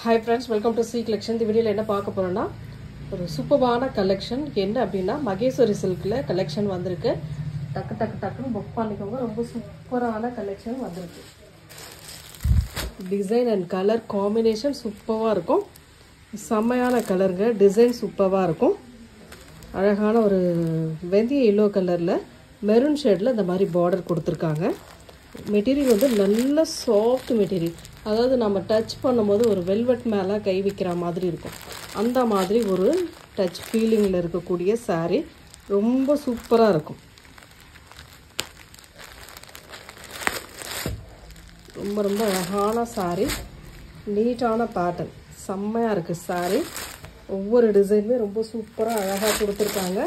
Hi friends, welcome to C collection. இந்த வீடியோல என்ன பார்க்க போறோம்னா ஒரு சூப்பரான கலெக்ஷன். என்ன அப்படினா மகேஸ்வரி சில்க்ல கலெக்ஷன் வந்திருக்கு. டக்கு புக் பண்ணிக்கோங்க. ரொம்ப சூப்பரான கலெக்ஷன் வந்திருக்கு. டிசைன் அண்ட் கலர் காம்பினேஷன் சூப்பரா இருக்கும். செமையான கலர்ங்க, டிசைன் சூப்பரா இருக்கும். அழகான ஒரு வெந்தய yellow கலர்ல மெரூன் ஷேட்ல இந்த மாதிரி border கொடுத்திருக்காங்க. மெட்டீரியல் வந்து நல்ல சாஃப்ட் மெட்டீரியல். அதாவது நம்ம டச் பண்ணும்போது ஒரு வெல்வெட் மேலே கை வைக்கிற மாதிரி இருக்கும். அந்த மாதிரி ஒரு டச் ஃபீலிங்கில் இருக்கக்கூடிய saree ரொம்ப சூப்பராக இருக்கும். ரொம்ப ரொம்ப அழகான saree, நீட்டான பேட்டர்ன், செம்மையாக இருக்குது saree. ஒவ்வொரு டிசைனுமே ரொம்ப சூப்பராக அழகாக கொடுத்துருக்காங்க.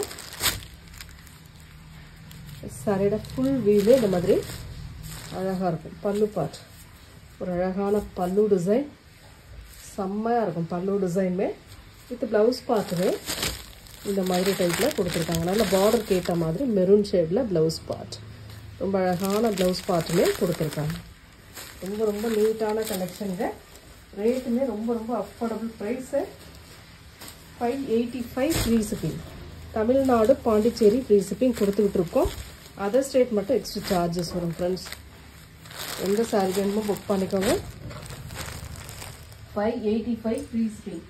சாரியோட ஃபுல் வியூவே இந்த மாதிரி அழகாக இருக்கும். பல்லு பார்ட் ஒரு அழகான பல்லு டிசைன், செம்மையாக இருக்கும். பல்லு டிசைனுமே வித் ப்ளவுஸ் பார்ட்டுமே இந்த மாதிரி டைப்பில் கொடுத்துருக்காங்க. நல்ல பார்டருக்கு ஏற்ற மாதிரி மெரூன் ஷேடில் ப்ளவுஸ் பார்ட், ரொம்ப அழகான ப்ளவுஸ் பார்ட்டுமே கொடுத்துருக்காங்க. ரொம்ப ரொம்ப நீட்டான கலெக்ஷனுங்க. ரேட்டுமே ரொம்ப ரொம்ப affordable price. 585 free shipping. Tamil Nadu Pondicherry free shipping கொடுத்துக்கிட்டு இருக்கோம். அதர் ஸ்டேட் மட்டும் எக்ஸ்ட்ரா சார்ஜஸ் வரும் ஃப்ரெண்ட்ஸ். எந்த சாரி வேணுமோ புக் பண்ணிக்கோங்க. 585 free shipping.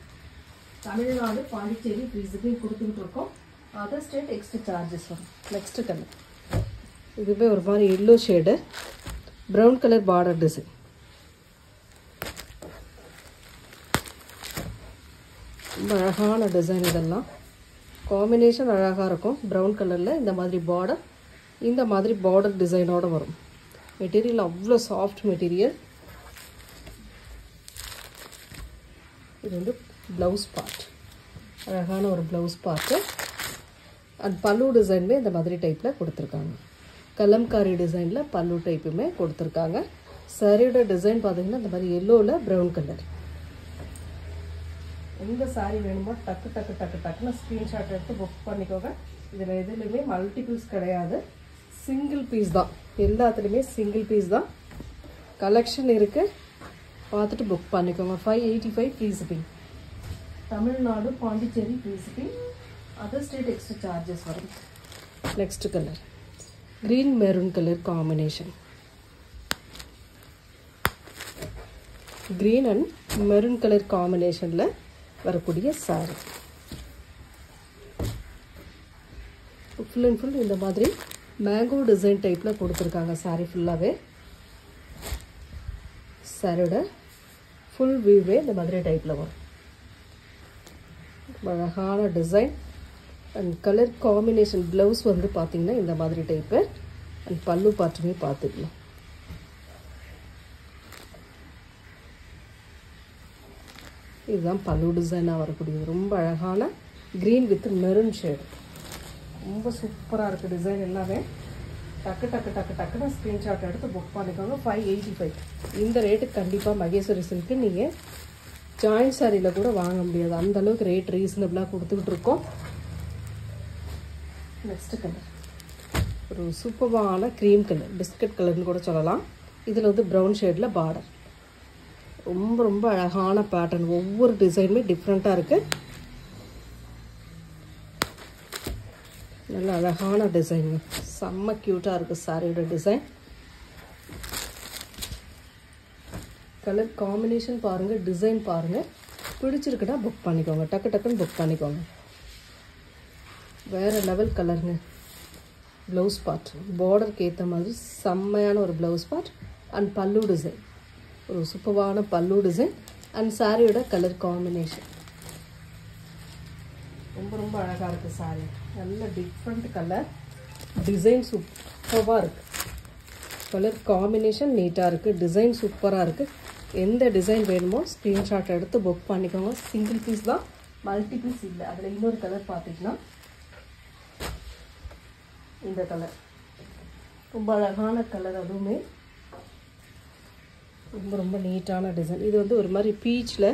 Tamil Nadu Pondicherry free shipping கொடுத்துக்கிட்டு இருக்கோம். அதர் ஸ்டேட் எக்ஸ்ட்ரா சார்ஜஸ் வரும். நெக்ஸ்ட் கலர் இதுவே ஒரு மாதிரி yellow shade, brown colour border design. ரொம்ப அழகான டிசைன். இதெல்லாம் காம்பினேஷன் அழகாக இருக்கும். ப்ரௌன் கலரில் இந்த மாதிரி பார்டர், இந்த மாதிரி பார்டர் டிசைனோடு வரும். மெட்டீரியல் அவ்வளோ சாஃப்ட் மெட்டீரியல். இது வந்து ப்ளவுஸ் பார்ட், அழகான ஒரு ப்ளவுஸ் பார்ட்டு. அண்ட் பல்லு டிசைனுமே இந்த மாதிரி டைப்பில் கொடுத்துருக்காங்க. கலம்காரி டிசைனில் பல்லு டைப்புமே கொடுத்துருக்காங்க. சாரியோட டிசைன் பார்த்தீங்கன்னா இந்த மாதிரி எல்லோவில் ப்ரௌன் கலர். எந்த சாரீ வேணுமோ டக்குன்னு ஸ்க்ரீன்ஷாட் எடுத்து புக் பண்ணிக்கோங்க. இதில் எதுலையுமே மல்டிபிள்ஸ் கிடையாது, சிங்கிள் பீஸ் தான். எல்லாத்துலேயுமே சிங்கிள் பீஸ் தான். கலெக்ஷன் இருக்குது, பார்த்துட்டு புக் பண்ணிக்கோங்க. 585 free shipping. Tamil Nadu Pondicherry free shipping. Other state extra charges வரும். Next colour green maroon colour combination. Green and maroon colour காம்பினேஷனில் வரக்கூடிய சாரி. ஃபுல் அண்ட் ஃபுல் இந்த மாதிரி மேங்கோ டிசைன் டைப்பில் கொடுத்துருக்காங்க. சாரி ஃபுல்லாகவே சாரியோட ஃபுல் வியூவே இந்த மாதிரி டைப்பில் வரும். அழகான design and colour combination. Blouse வந்து பார்த்திங்கன்னா இந்த மாதிரி டைப்பு. அண்ட் பல்லு பார்ட்டுமே பார்த்துக்கலாம். இதுதான் பல்லு டிசைனாக வரக்கூடியது. ரொம்ப அழகான க்ரீன் வித் மெரூன் ஷேடு. ரொம்ப சூப்பராக இருக்குது டிசைன் எல்லாமே. டக்குன்னு ஸ்க்ரீன்ஷாட் எடுத்து புக் பண்ணிக்கோங்க. 585. இந்த ரேட்டுக்கு கண்டிப்பாக மகேஸ்வரி சில்க்கு நீங்கள் ஜாயின் சாரியில் கூட வாங்க முடியாது. அந்தளவுக்கு ரேட் ரீசனபிளாக கொடுத்துக்கிட்டு இருக்கோம். நெக்ஸ்ட் கலர் ஒரு சூப்பரான க்ரீம் கலர், பிஸ்கட் கலர்னு கூட சொல்லலாம். இதில் வந்து ப்ரௌன் ஷேடில் பார்டர். ரொம்ப ரொம்ப அழகான பேட்டர்ன். ஒவ்வொரு டிசைனுமே டிஃப்ரெண்ட்டாக இருக்குது. நல்ல அழகான டிசைனுங்க, செம்ம க்யூட்டாக இருக்குது சாரியோட டிசைன். கலர் காம்பினேஷன் பாருங்கள், டிசைன் பாருங்கள். பிடிச்சிருக்குன்னா புக் பண்ணிக்கோங்க. டக்குன்னு புக் பண்ணிக்கோங்க. வேறு லெவல் கலருங்க. ப்ளவுஸ் பார்ட் பார்டருக்கு ஏற்ற மாதிரி செம்மையான ஒரு blouse part. And pallu design, ஒரு சூப்பரான பல்லு டிசைன். அண்ட் சாரியோட கலர் காம்பினேஷன் ரொம்ப ரொம்ப அழகாக இருக்குது சாரி. நல்ல டிஃப்ரெண்ட் கலர், டிசைன் சூப்பராக இருக்குது. கலர் காம்பினேஷன் நீட்டாக இருக்குது, டிசைன் சூப்பராக இருக்குது. எந்த டிசைன் வேணுமோ ஸ்க்ரீன்ஷாட் எடுத்து புக் பண்ணிக்கோங்க. சிங்கிள் பீஸ் தான், மல்டி பீஸ் இல்லை. அதில் இன்னொரு கலர் பார்த்திங்கன்னா இந்த கலர் ரொம்ப அழகான கலர். அதுவுமே ரொம்ப ரொம்ப நீட்டான டிசைன். இது வந்து ஒரு மாதிரி பீச்சில்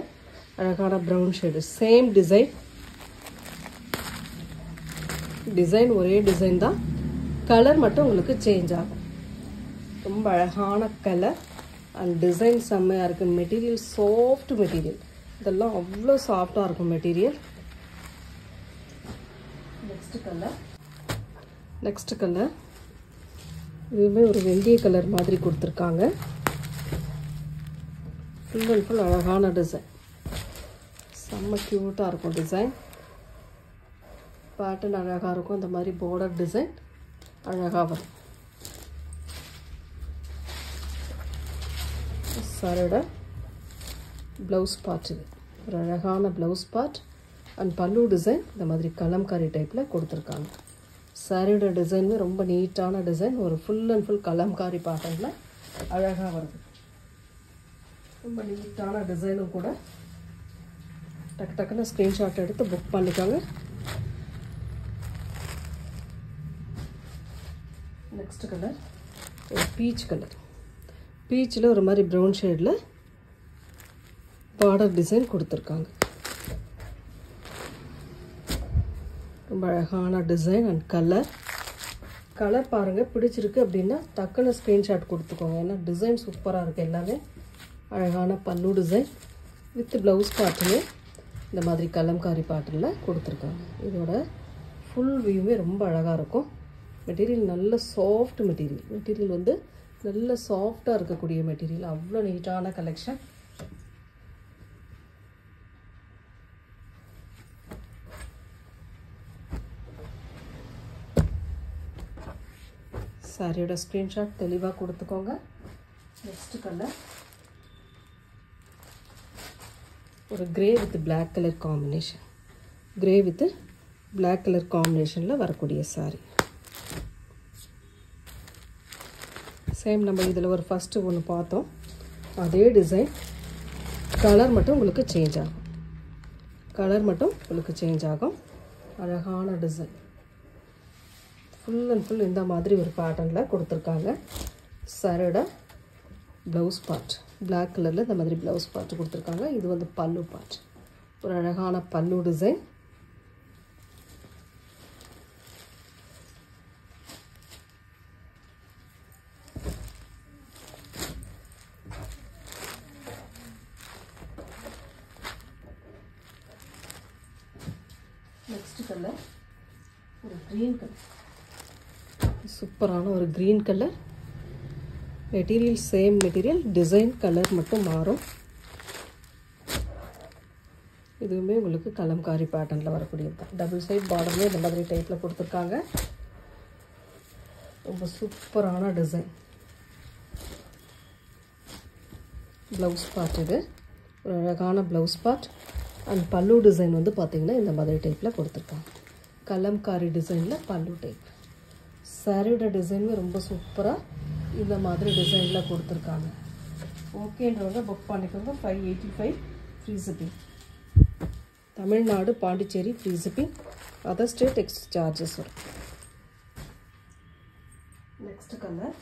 அழகான ப்ரௌன் ஷேடு. சேம் டிசைன் ஒரே டிசைன் தான், கலர் மட்டும் உங்களுக்கு சேஞ்ச் ஆகும். ரொம்ப அழகான கலர் அண்ட் டிசைன் செம்மையாக இருக்குது. மெட்டீரியல் சாஃப்ட் மெட்டீரியல், இதெல்லாம் அவ்வளோ சாஃப்டாக இருக்கும் மெட்டீரியல். நெக்ஸ்ட் கலர் இதுவுமே ஒரு வெந்தய கலர் மாதிரி கொடுத்துருக்காங்க. ஃபுல் அண்ட் ஃபுல் அழகான டிசைன், செம்ம க்யூட்டாக இருக்கும் டிசைன். பேட்டர்ன் அழகாக இருக்கும். இந்த மாதிரி பார்டர் டிசைன் அழகாக வரும். சாரோட ப்ளவுஸ் பார்ட் இது ஒரு அழகான blouse part and pallu design இந்த மாதிரி கலம்காரி டைப்பில் கொடுத்துருக்காங்க. சாரியோட டிசைனுமே ரொம்ப நீட்டான டிசைன், ஒரு ஃபுல் அண்ட் ஃபுல் கலம்காரி பேட்டர்னில் அழகாக வருது. ரொம்ப நீட்டான டிசைனும் கூட. டக்கு டக்குன்னு ஸ்க்ரீன்ஷாட் எடுத்து புக் பண்ணிக்கோங்க. நெக்ஸ்ட் கலர் ஒரு பீச் கலர். பீச்சில் ஒரு மாதிரி ப்ரௌன் ஷேடில் பார்டர் டிசைன் கொடுத்துருக்காங்க. ரொம்ப அழகான டிசைன் அண்ட் கலர் பாருங்கள். பிடிச்சிருக்கு அப்படின்னா டக்குன்னு ஸ்க்ரீன்ஷாட் கொடுத்துக்கோங்க. ஏன்னா டிசைன் சூப்பராக இருக்குது. எல்லாமே அழகான பல்லு டிசைன் வித் ப்ளவுஸ் பார்ட்டுமே இந்த மாதிரி கலம்காரி பாட்டில் கொடுத்துருக்காங்க. இதோட ஃபுல் வியூவே ரொம்ப அழகாக இருக்கும். மெட்டீரியல் நல்ல சாஃப்ட் மெட்டீரியல் வந்து நல்ல சாஃப்டாக இருக்கக்கூடிய மெட்டீரியல். அவ்வளோ நீட்டான கலெக்ஷன். சாரியோட ஸ்க்ரீன்ஷாட் தெளிவாக கொடுத்துக்கோங்க. நெக்ஸ்ட் கலர் ஒரு grey with black colour combination. Grey with black colour காம்பினேஷனில் வரக்கூடிய சாரி. சேம் நம்ம இதில் ஒரு ஃபஸ்ட்டு ஒன்று பார்த்தோம், அதே டிசைன். கலர் மட்டும் உங்களுக்கு சேஞ்ச் ஆகும். அழகான டிசைன். ஃபுல் அண்ட் ஃபுல் இந்த மாதிரி ஒரு பேட்டர்னில் கொடுத்துருக்காங்க. சாரியோட ப்ளவுஸ் பார்ட் பிளாக் கலரில் இந்த மாதிரி ப்ளவுஸ் பார்ட் கொடுத்துருக்காங்க. இது வந்து பல்லு பார்ட், ஒரு அழகான பல்லு டிசைன். நெக்ஸ்ட் கலர் ஒரு க்ரீன் கலர். சூப்பரான ஒரு green colour. Material same material, design colour மட்டும் மாறும். இதுவுமே உங்களுக்கு கலம்காரி பேட்டர்னில் வரக்கூடியது தான். டபுள் சைட் பார்டர்லேயே இந்த மாதிரி டைப்பில் கொடுத்துருக்காங்க. ரொம்ப சூப்பரான டிசைன். ப்ளவுஸ் பார்ட் இது ஒரு அழகான blouse part and pallu design வந்து பார்த்திங்கன்னா இந்த மாதிரி டைப்பில் கொடுத்துருக்காங்க. கலம்காரி டிசைனில் பல்லு டைப். சாரியோட டிசைனுமே ரொம்ப சூப்பராக இந்த மாதிரி டிசைனில் கொடுத்துருக்காங்க. ஓகேன்றவங்க புக் பண்ணிக்கோங்க. 585 free shipping. Tamil Nadu, Pondicherry free shipping. Other state extra charges வரும். நெக்ஸ்ட் கலர்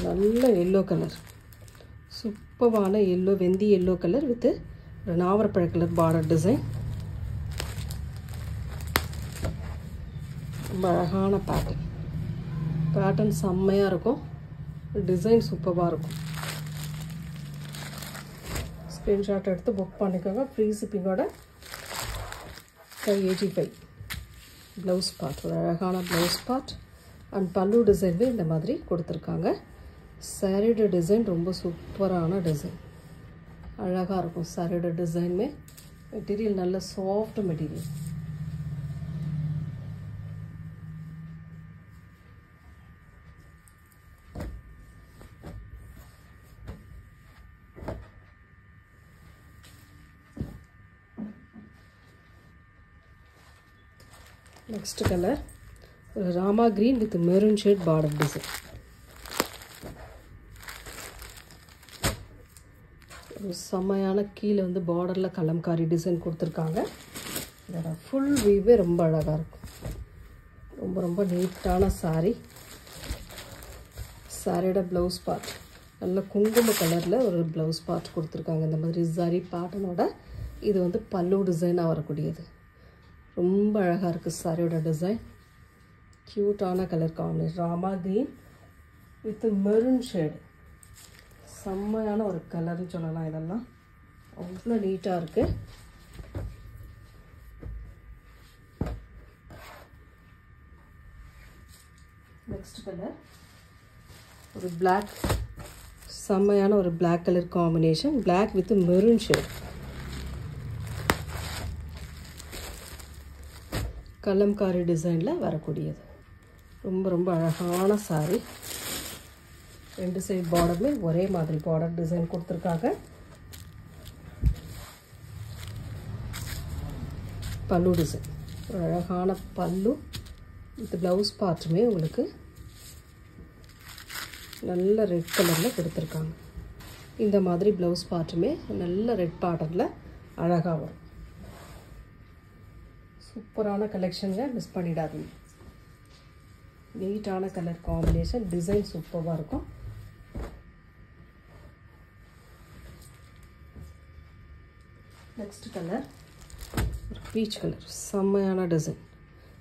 நல்ல எல்லோ கலர். சூப்பரான எல்லோ, வெந்தி எல்லோ கலர் வித் ஒரு நாவரப்பழ கலர் பார்டர் டிசைன். ரொம்ப அழகான பேட்டர்ன் செம்மையாக இருக்கும். டிசைன் சூப்பராக இருக்கும். ஸ்க்ரீன்ஷாட் எடுத்து புக் பண்ணிக்கோங்க. ஃப்ரீ ஷிப்பிங்கோட 585. ப்ளவுஸ் பார்ட் ஒரு அழகான ப்ளவுஸ் பார்ட் அண்ட் பல்லு டிசைன்வே இந்த மாதிரி கொடுத்துருக்காங்க. சாரியோட டிசைன் ரொம்ப சூப்பரான டிசைன், அழகாக இருக்கும். சாரியோட டிசைனுமே மெட்டீரியல் நல்ல சாஃப்ட் மெட்டீரியல். நெக்ஸ்ட் கலர் ஒரு Rama green with maroon shade border design. ஒரு செம்மையான கீழே வந்து பார்டரில் கலம்காரி டிசைன் கொடுத்துருக்காங்க. இதோட ஃபுல் வியூவே ரொம்ப அழகாக இருக்கும். ரொம்ப ரொம்ப நீட்டான சாரீ. சாரியோட ப்ளவுஸ் பார்ட் நல்ல குங்கும கலரில் ஒரு ப்ளவுஸ் பார்ட் கொடுத்துருக்காங்க. இந்த மாதிரி ஜரி பேட்டர்னோட இது வந்து பல்லு டிசைனாக வரக்கூடியது. ரொம்ப அழகாக இருக்குது சாரியோட டிசைன். க்யூட்டான colour combination. Rama green with maroon shade. செம்மையான ஒரு கலர்னு சொல்லலாம். இதெல்லாம் அவ்வளோ நீட்டாக இருக்குது. நெக்ஸ்ட் கலர் ஒரு பிளாக், செம்மையான ஒரு black colour combination. Black with maroon shade. Kalamkari டிசைனில் வரக்கூடியது. ரொம்ப ரொம்ப அழகான சாரி. ரெண்டு சைடு பார்டருமே ஒரே மாதிரி பார்டர் டிசைன் கொடுத்துருக்காங்க. பல்லு டிசைன் ஒரு அழகான பல்லு வித் ப்ளவுஸ் பார்ட்டுமே உங்களுக்கு நல்ல ரெட் கலரில் கொடுத்துருக்காங்க. இந்த மாதிரி ப்ளவுஸ் பார்ட்டுமே நல்ல ரெட் பேட்டர்னில் அழகாக வரும். சூப்பரான கலெக்ஷனுங்க, மிஸ் பண்ணிடாதீங்க. நீட்டான கலர் காம்பினேஷன், டிசைன் சூப்பராக இருக்கும். நெக்ஸ்ட் கலர் ஒரு பீச் கலர், செம்மையான டிசைன்.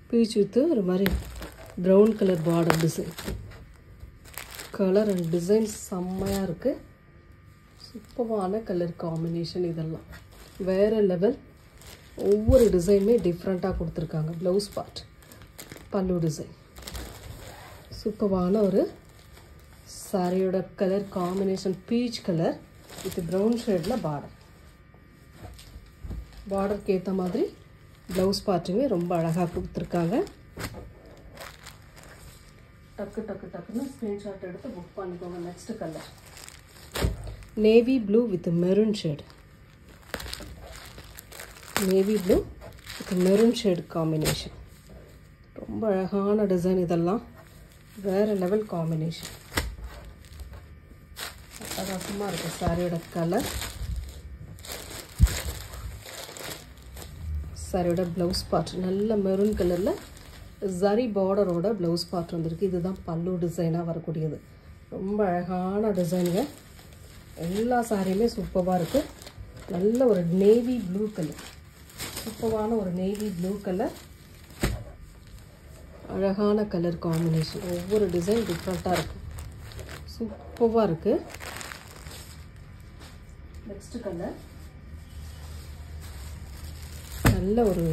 பீச் வித்து ஒரு மாதிரி brown colour border design. Colour and design செம்மையாக இருக்குது. சூப்பரான கலர் காம்பினேஷன். இதெல்லாம் வேறு லெவல். ஒவ்வொரு டிசைனுமே டிஃப்ரெண்ட்டாக கொடுத்துருக்காங்க. ப்ளவுஸ் பார்ட், பல்லு டிசைன். சூப்பரான ஒரு சாரியோட colour combination peach colour with brown ஷேடில் பார்டர். பார்டருக்கு ஏற்ற மாதிரி ப்ளவுஸ் பார்ட்டுமே ரொம்ப அழகாக கொடுத்துருக்காங்க. டக்கு டக்கு டக்குன்னு ஸ்க்ரீன்ஷாட் எடுத்து புக் பண்ணிக்கோங்க. Next colour navy blue with maroon shade. Navy blue with maroon shade combination. ரொம்ப அழகான டிசைன். இதெல்லாம் வேறு லெவல் காம்பினேஷன். அட்டகாசமாக இருக்குது சாரியோட கலர். சாரியோட ப்ளவுஸ் பார்ட் நல்ல மெரூன் கலரில் ஜரி பார்டரோட ப்ளவுஸ் பார்ட் வந்திருக்கு. இதுதான் பல்லு டிசைனாக வரக்கூடியது. ரொம்ப அழகான டிசைனுங்க. எல்லா சாரியுமே சூப்பராக இருக்குது. நல்ல ஒரு நேவி ப்ளூ கலர், சூப்பரான ஒரு நேவி ப்ளூ கலர். அழகான கலர் காம்பினேஷன். ஒவ்வொரு டிசைன் டிஃப்ரெண்ட்டாக இருக்குது. சூப்பராக இருக்குது. நெக்ஸ்ட் கலர் நல்ல ஒரு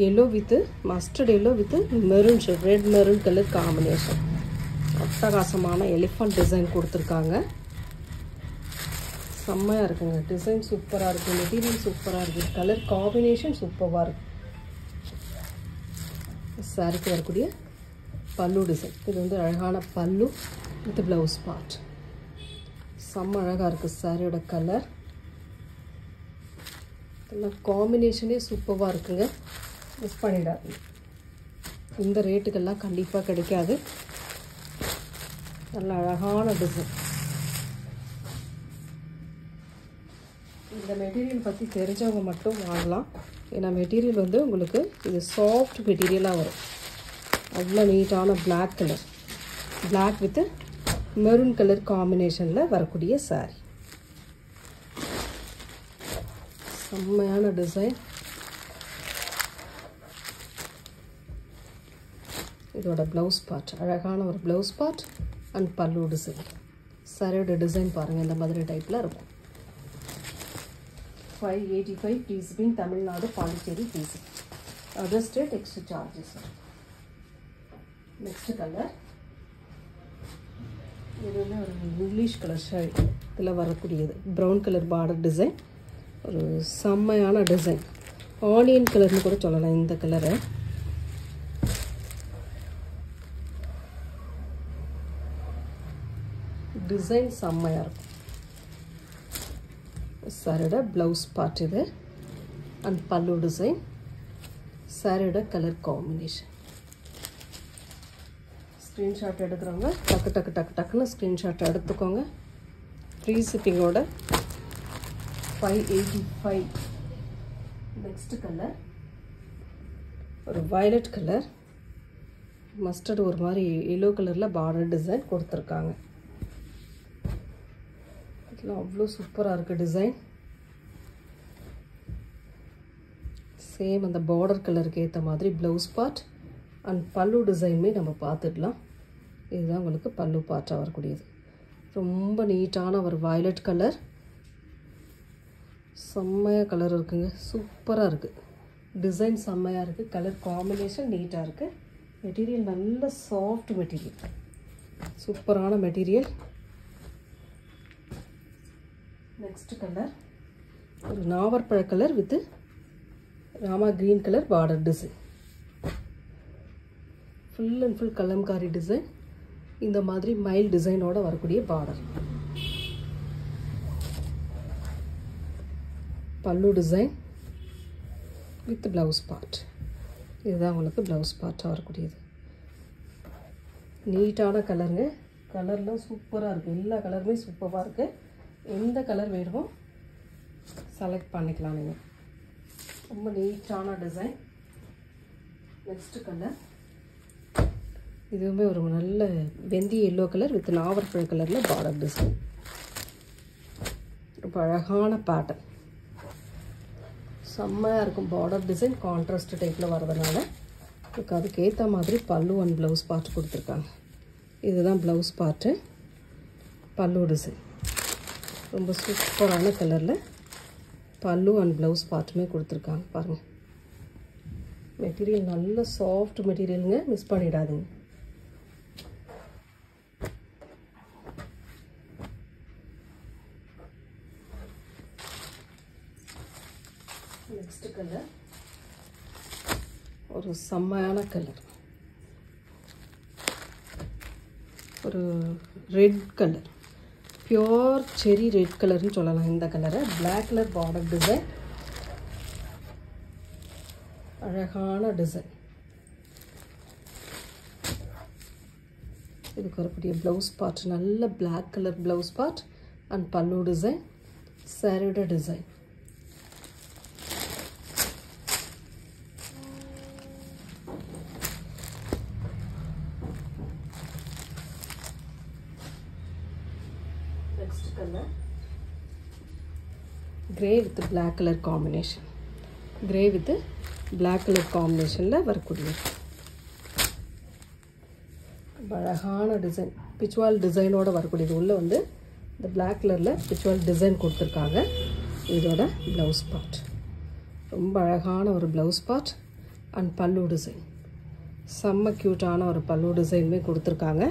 yellow with mustard yellow with maroon shade, red maroon colour combination. அட்டகாசமான எலிஃபண்ட் டிசைன் கொடுத்துருக்காங்க. செம்மையாக இருக்குங்க. டிசைன் சூப்பராக இருக்குது. மெட்டீரியல் சூப்பராக இருக்குது. கலர் காம்பினேஷன் சூப்பராக இருக்குது. சாரிக்கு வரக்கூடிய பல்லு டிசைன். இது வந்து அழகான பல்லு வித் ப்ளவுஸ் பார்ட். செம்ம அழகாக இருக்குது சாரியோட கலர். இதெல்லாம் காம்பினேஷனே சூப்பராக இருக்குங்க. மிஸ் பண்ணிடாது. இந்த ரேட்டுக்கெல்லாம் கண்டிப்பாக கிடைக்காது. நல்ல அழகான டிசைன். இந்த மெட்டீரியல் பற்றி தெரிஞ்சவங்க மட்டும் வாங்கலாம். ஏன்னா மெட்டீரியல் வந்து உங்களுக்கு இது சாஃப்ட் மெட்டீரியலாக வரும். அவ்வளோ நீட்டான black colour, black with maroon colour காம்பினேஷனில் வரக்கூடிய சாரி. செம்மையான டிசைன். இதோட ப்ளவுஸ் பார்ட் அழகான ஒரு blouse part and pallu design. சாரியோட டிசைன் பாருங்கள், இந்த மாதிரி டைப்பில் இருக்கும். 585 free shipping, Tamil Nadu, Pondicherry free shipping. Other state extra charges. Next colour இது வந்து ஒரு இங்கிலீஷ் கலர் ஷேட் இதில் வரக்கூடியது. Brown colour border design. ஒரு செம்மையான டிசைன். ஆனியன் கலர்னு கூட சொல்லலாம் இந்த கலரை. டிசைன் செம்மையாக இருக்கும். சாரியோட ப்ளவுஸ் பார்ட் இது அண்ட் பல்லு டிசைன். சாரியோட கலர் காம்பினேஷன். ஸ்க்ரீன்ஷாட் எடுக்கிறவங்க டக்கு டக்கு டக்கு டக்குன்னு ஸ்க்ரீன்ஷாட் எடுத்துக்கோங்க. ஃப்ரீ ஷிப்பிங்கோட 585. நெக்ஸ்ட் கலர் ஒரு வயலட் கலர், மஸ்டர்ட் ஒரு மாதிரி எல்லோ கலரில் பார்டர் டிசைன் கொடுத்துருக்காங்க. இதெல்லாம் அவ்வளோ சூப்பராக இருக்குது டிசைன். சேம் அந்த பார்டர் கலருக்கு ஏற்ற மாதிரி ப்ளவுஸ் பார்ட் அண்ட் பல்லு டிசைனுமே நம்ம பார்த்துடலாம். இதுதான் உங்களுக்கு பல்லு பார்ட்டாக வரக்கூடியது. ரொம்ப நீட்டான ஒரு வயலட் கலர் செம்மையாக கலர் இருக்குங்க, சூப்பராக இருக்குது. டிசைன் செம்மையாக இருக்குது, கலர் காம்பினேஷன் நீட்டாக இருக்குது. மெட்டீரியல் நல்ல சாஃப்ட் மெட்டீரியல், சூப்பரான மெட்டீரியல். நெக்ஸ்ட் கலர் ஒரு நாவற்பழ colour with Rama green colour border design. Full and full kalamkari design. இந்த மாதிரி மைல் டிசைனோட வரக்கூடிய பார்டர். பல்லு டிசைன் வித் ப்ளவுஸ் பார்ட். இதுதான் உங்களுக்கு ப்ளவுஸ் பார்ட்டாக வரக்கூடியது. நீட்டான கலருங்க, கலர்லாம் சூப்பராக இருக்குது. எல்லா கலருமே சூப்பராக இருக்குது. எந்த கலர் வேணுமோ செலக்ட் பண்ணிக்கலாம் நீங்கள். ரொம்ப நீட்டான டிசைன். நெக்ஸ்ட் கலர் இதுவுமே ஒரு நல்ல வெந்தய எல்லோ கலர் வித் நாவற்பழ கலரில் பார்டர் டிசைன். ரொம்ப அழகான பேட்டர்ன், செம்மையாக இருக்கும். பார்டர் டிசைன் கான்ட்ராஸ்ட் டைப்பில் வரதுனால அதுக்கேற்ற மாதிரி பல்லு அண்ட் ப்ளவுஸ் பார்ட் கொடுத்துருக்காங்க. இதுதான் ப்ளவுஸ் பார்ட்டு. பல்லு டிசைன் ரொம்ப சூப்பரான கலரில் பல்லு அண்ட் ப்ளவுஸ் பார்ட்டுமே கொடுத்துருக்காங்க. பாருங்கள், மெட்டீரியல் நல்ல சாஃப்ட் மெட்டீரியலுங்க, மிஸ் பண்ணிடாதீங்க. நெக்ஸ்ட் கலர் ஒரு செம்மையான கலர், ஒரு red colour, pure cherry red கலர்னு சொல்லலாம் இந்த கலரை. பிளாக் கலர் பார்டர் டிசைன், அழகான டிசைன். இதுக்கு வரக்கூடிய ப்ளவுஸ் பார்ட் நல்ல black colour blouse part and pallu design, சாரியோட design. Next colour grey with black colour combination. Grey with black colour காம்பினேஷனில் வரக்கூடிய அழகான டிசைன், பிச்சுவால் டிசைனோட வரக்கூடியது. உள்ளே வந்து இந்த பிளாக் கலரில் பிச்சுவால் டிசைன் கொடுத்துருக்காங்க. இதோட ப்ளவுஸ் பார்ட் ரொம்ப அழகான ஒரு blouse part and pallu design. செம்ம க்யூட்டான ஒரு பல்லு டிசைனுமே கொடுத்துருக்காங்க.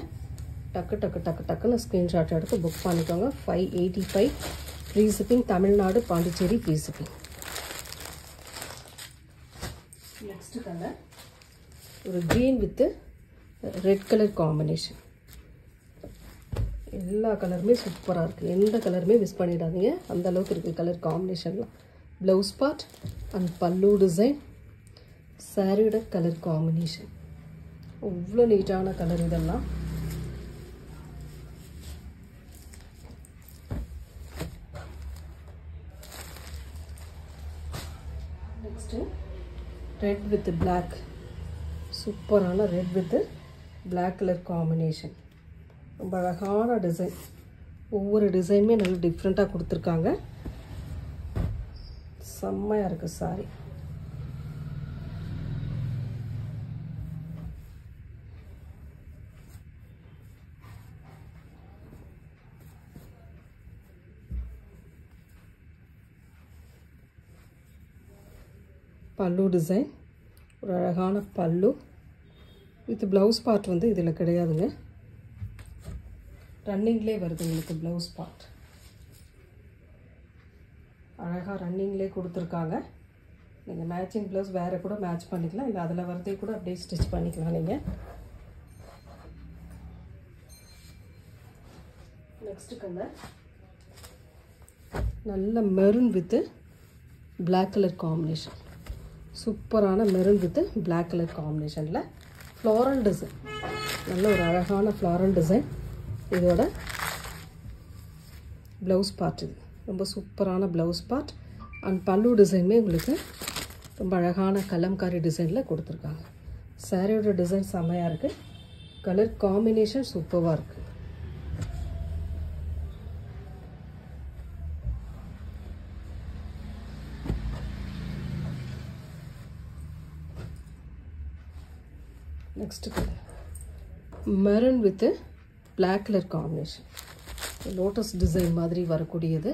டக்கு டக்கு டக்கு டக்குன்னு ஸ்க்ரீன்ஷாட் எடுத்து புக் பண்ணிக்கோங்க. 585 free shipping, Tamil Nadu, Pondicherry free shipping. Next colour ஒரு green with red colour combination. எல்லா கலருமே சூப்பராக இருக்குது, எந்த கலருமே மிஸ் பண்ணிடாதீங்க, அந்த அளவுக்கு இருக்குது கலர் காம்பினேஷன்லாம். Blouse part and pallu design, சாரியோட கலர் காம்பினேஷன். அவ்வளோ நீட்டான கலர் இதெல்லாம். நெக்ஸ்ட்டு ரெட் வித் பிளாக், சூப்பரான red with black colour combination. ரொம்ப அழகான டிசைன். ஒவ்வொரு டிசைனுமே நல்ல டிஃப்ரெண்ட்டாக கொடுத்துருக்காங்க. செம்மையாக இருக்குது சாரி. பல்லு டிசைன் ஒரு அழகான பல்லு வித் ப்ளவுஸ் பார்ட் வந்து இதில் கிடையாதுங்க, ரன்னிங்லேயே வருது உங்களுக்கு ப்ளவுஸ் பார்ட். அழகாக ரன்னிங்லேயே கொடுத்துருக்காங்க. நீங்கள் மேட்சிங் ப்ளவுஸ் வேறு கூட மேட்ச் பண்ணிக்கலாம், இல்லை அதில் வரதே கூட அப்படியே ஸ்டிச் பண்ணிக்கலாம் நீங்கள். நெக்ஸ்ட் கலர் நல்ல maroon with black colour combination. சூப்பரான மெரூன் வித் பிளாக் கலர் காம்பினேஷனில் ஃப்ளாரல் டிசைன், நல்ல ஒரு அழகான ஃப்ளாரல் டிசைன். இதோட ப்ளவுஸ் பார்ட் இது ரொம்ப சூப்பரான ப்ளவுஸ் பார்ட் அண்ட் பல்லு டிசைனுமே உங்களுக்கு ரொம்ப அழகான கலம்காரி டிசைனில் கொடுத்துருக்காங்க. சாரியோட டிசைன் செம்மையாக இருக்குது, கலர் காம்பினேஷன் சூப்பராக இருக்குது. Next colour maroon with black colour combination, lotus design மாதிரி வரக்கூடியது.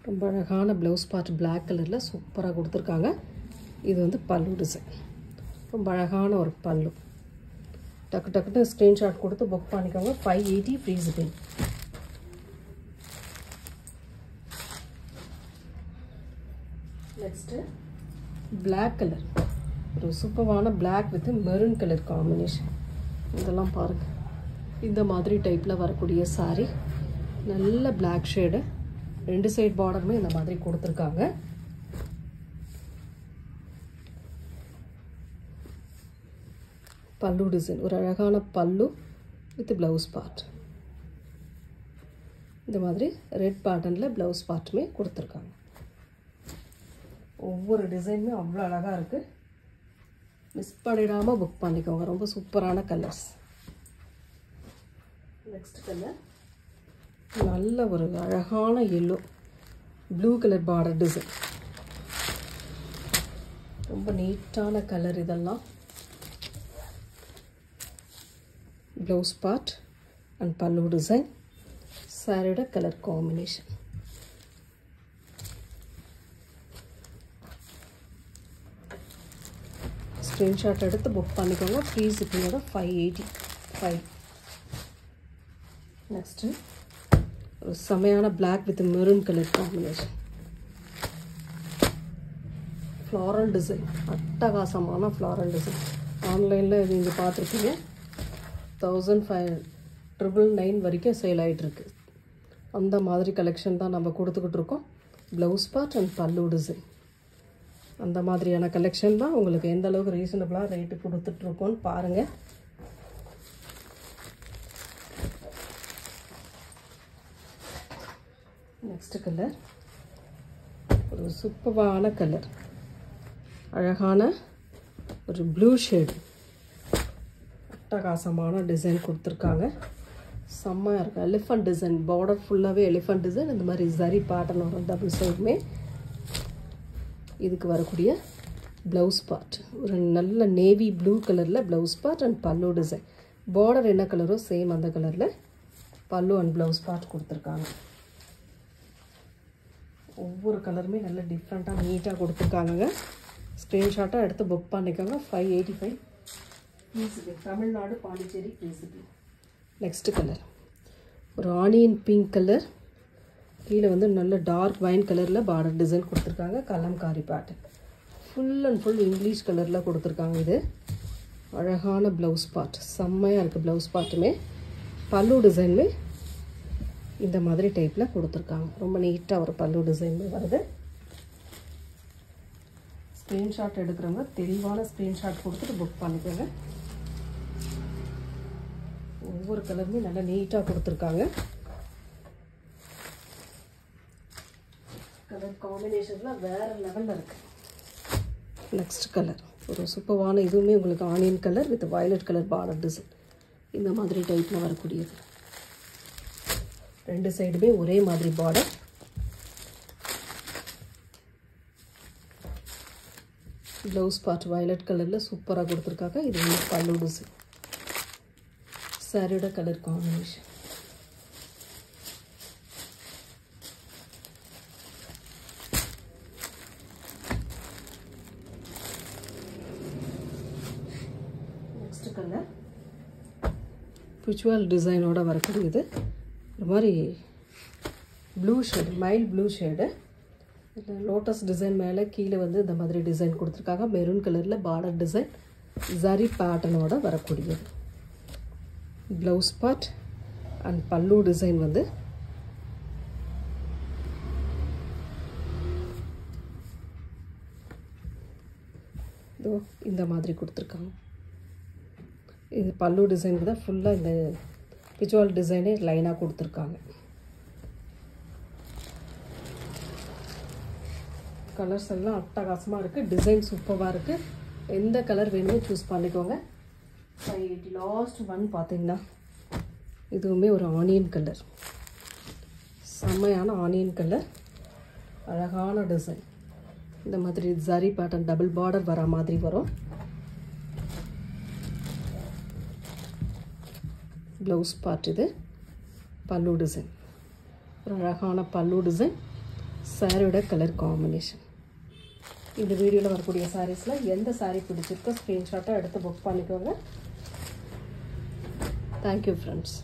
ரொம்ப அழகான ப்ளவுஸ் பார்ட் Black கலரில் சூப்பராக கொடுத்துருக்காங்க. இது வந்து பல்லு டிசைன். ரொம்ப அழகான ஒரு பல்லு. டக்கு டக்குன்னு ஸ்க்ரீன்ஷாட் கொடுத்து புக் பண்ணிக்கோங்க. 580 free shipping. Next Black colour. ஒரு சூப்பரான Black with maroon colour combination. இதெல்லாம் பாருங்கள். இந்த மாதிரி டைப்பில் வரக்கூடிய சாரீ. நல்ல Black ஷேடு. 2 சைடு பார்டருமே இந்த மாதிரி கொடுத்துருக்காங்க. பல்லு டிசைன். ஒரு அழகான பல்லு வித் ப்ளவுஸ் பார்ட். இந்த மாதிரி ரெட் பேட்டர்னில் ப்ளவுஸ் பார்ட்டுமே கொடுத்துருக்காங்க. ஒவ்வொரு டிசைனுமே அவ்வளோ அழகாக இருக்குது. மிஸ் பண்ணிடாமல் புக் பண்ணிக்கோங்க. ரொம்ப சூப்பரான கலர்ஸ். நெக்ஸ்ட் கலர் நல்ல ஒரு அழகான yellow blue colour border design. ரொம்ப நீட்டான கலர் இதெல்லாம். Blouse part and pallu design. சாரியோட கலர் காம்பினேஷன். ஸ்க்ரீன்ஷாட் எடுத்து புக் பண்ணிக்கோங்க. ஃப்ரீ ஷிப்பிங்கோட 585. நெக்ஸ்ட்டு ஒரு செமையான Black with maroon colour combination. Floral design. அட்டகாசமான ஃப்ளாரல் டிசைன். ஆன்லைனில் நீங்கள் பார்த்துருக்கீங்க. 1599 வரைக்கும் சேல் ஆகிட்டுருக்கு. அந்த மாதிரி கலெக்ஷன் தான் நம்ம கொடுத்துக்கிட்டு இருக்கோம். Blouse part and pallu design. அந்த மாதிரியான கலெக்ஷன் தான் உங்களுக்கு எந்த அளவுக்கு ரீசனபிளாக ரேட்டு கொடுத்துட்ருக்கோன்னு பாருங்கள். நெக்ஸ்ட் கலர் ஒரு சூப்பரான கலர். அழகான ஒரு ப்ளூ ஷேடு. அட்டகாசமான டிசைன் கொடுத்துருக்காங்க. செம்மையாக இருக்கும். Elephant design. பார்டர் ஃபுல்லாகவே எலிஃபண்ட் டிசைன். இந்த மாதிரி ஜரி பேட்டர்ன் வரும் டபுள் சைடுமே. இதுக்கு வரக்கூடிய ப்ளவுஸ் பார்ட் ஒரு நல்ல நேவி ப்ளூ கலரில் blouse part and pallu design. Border என்ன கலரோ சேம் அந்த கலரில் பல்லு அண்ட் ப்ளவுஸ் பார்ட் கொடுத்துருக்காங்க. ஒவ்வொரு கலருமே நல்ல டிஃப்ரெண்ட்டாக நீட்டாக கொடுத்துருக்காங்க. ஸ்க்ரீன்ஷாட்டாக எடுத்து புக் பண்ணிக்கோங்க. 585 Tamil Nadu Pondicherry principal. Next colour ஒரு ஆனியன் பிங்க் கலர். கீழே வந்து நல்ல டார்க் வைன் கலரில் பார்டர் டிசைன் கொடுத்துருக்காங்க. Kalamkari pattern. Full and full English கலரில் கொடுத்துருக்காங்க. இது அழகான ப்ளவுஸ் பார்ட். செம்மையாக இருக்குது ப்ளவுஸ் பார்ட்டுமே. பல்லு டிசைனுமே இந்த மாதிரி டைப்பில் கொடுத்துருக்காங்க. ரொம்ப நீட்டாக ஒரு பல்லு டிசைன் வருது. ஸ்க்ரீன்ஷாட் எடுக்கிறவங்க தெளிவான ஸ்க்ரீன்ஷாட் கொடுத்துட்டு புக் பண்ணிக்கோங்க. ஒவ்வொரு கலருமே நல்லா நீட்டாக கொடுத்துருக்காங்க. கலர் காம்பினேஷன்லாம் வேறு லெவலில் இருக்குது. நெக்ஸ்ட் கலர் ஒரு சூப்பரான இதுவுமே உங்களுக்கு onion colour with violet colour border design. இந்த மாதிரி டைப்பில் வரக்கூடியது. 2 சைடுமே ஒரே மாதிரி பார்டர். ப்ளவுஸ் பார்ட் வயலட் கலரில் சூப்பராக கொடுத்துருக்காங்க. இது வந்து பல்லு டிசைன். சாரியோட கலர் காம்பினேஷன். நெக்ஸ்ட் கலர் பிச்சுவல் டிசைனோட வரக்கூடியது. ஒரு மாதிரி blue shade, mild blue shade. இதில் லோட்டஸ் டிசைன் மேலே கீழே வந்து இந்த மாதிரி டிசைன் கொடுத்துருக்காங்க. மெரூன் கலரில் பார்டர் டிசைன் ஜரி பேட்டர்னோட வரக்கூடியது. Blouse part and pallu design வந்து இந்த மாதிரி கொடுத்துருக்காங்க. இது பல்லு டிசைனுக்கு தான் ஃபுல்லாக இந்த பிச்சுவல் டிசைனே லைனாக கொடுத்துருக்காங்க. கலர்ஸ் எல்லாம் அட்டகாசமாக இருக்குது. டிசைன் சூப்பராக இருக்குது. எந்த கலர் வேணுமோ சூஸ் பண்ணிக்கோங்க. 580. லாஸ்ட் ஒன் பார்த்தீங்கன்னா இதுவுமே ஒரு ஆனியன் கலர். செம்மையான ஆனியன் கலர். அழகான டிசைன். இந்த மாதிரி ஜரி பேட்டர்ன் டபுள் பார்டர் வர மாதிரி வரும். ப்ளவுஸ் பார்ட் இது. பல்லு டிசைன் ஒரு அழகான பல்லு டிசைன். சாரியோட கலர் காம்பினேஷன். இந்த வீடியோவில் வரக்கூடிய சாரீஸில் எந்த சாரீ பிடிச்சிருக்கோ ஸ்க்ரீன்ஷாட்டாக எடுத்து புக் பண்ணிக்கோங்க. Thank you friends.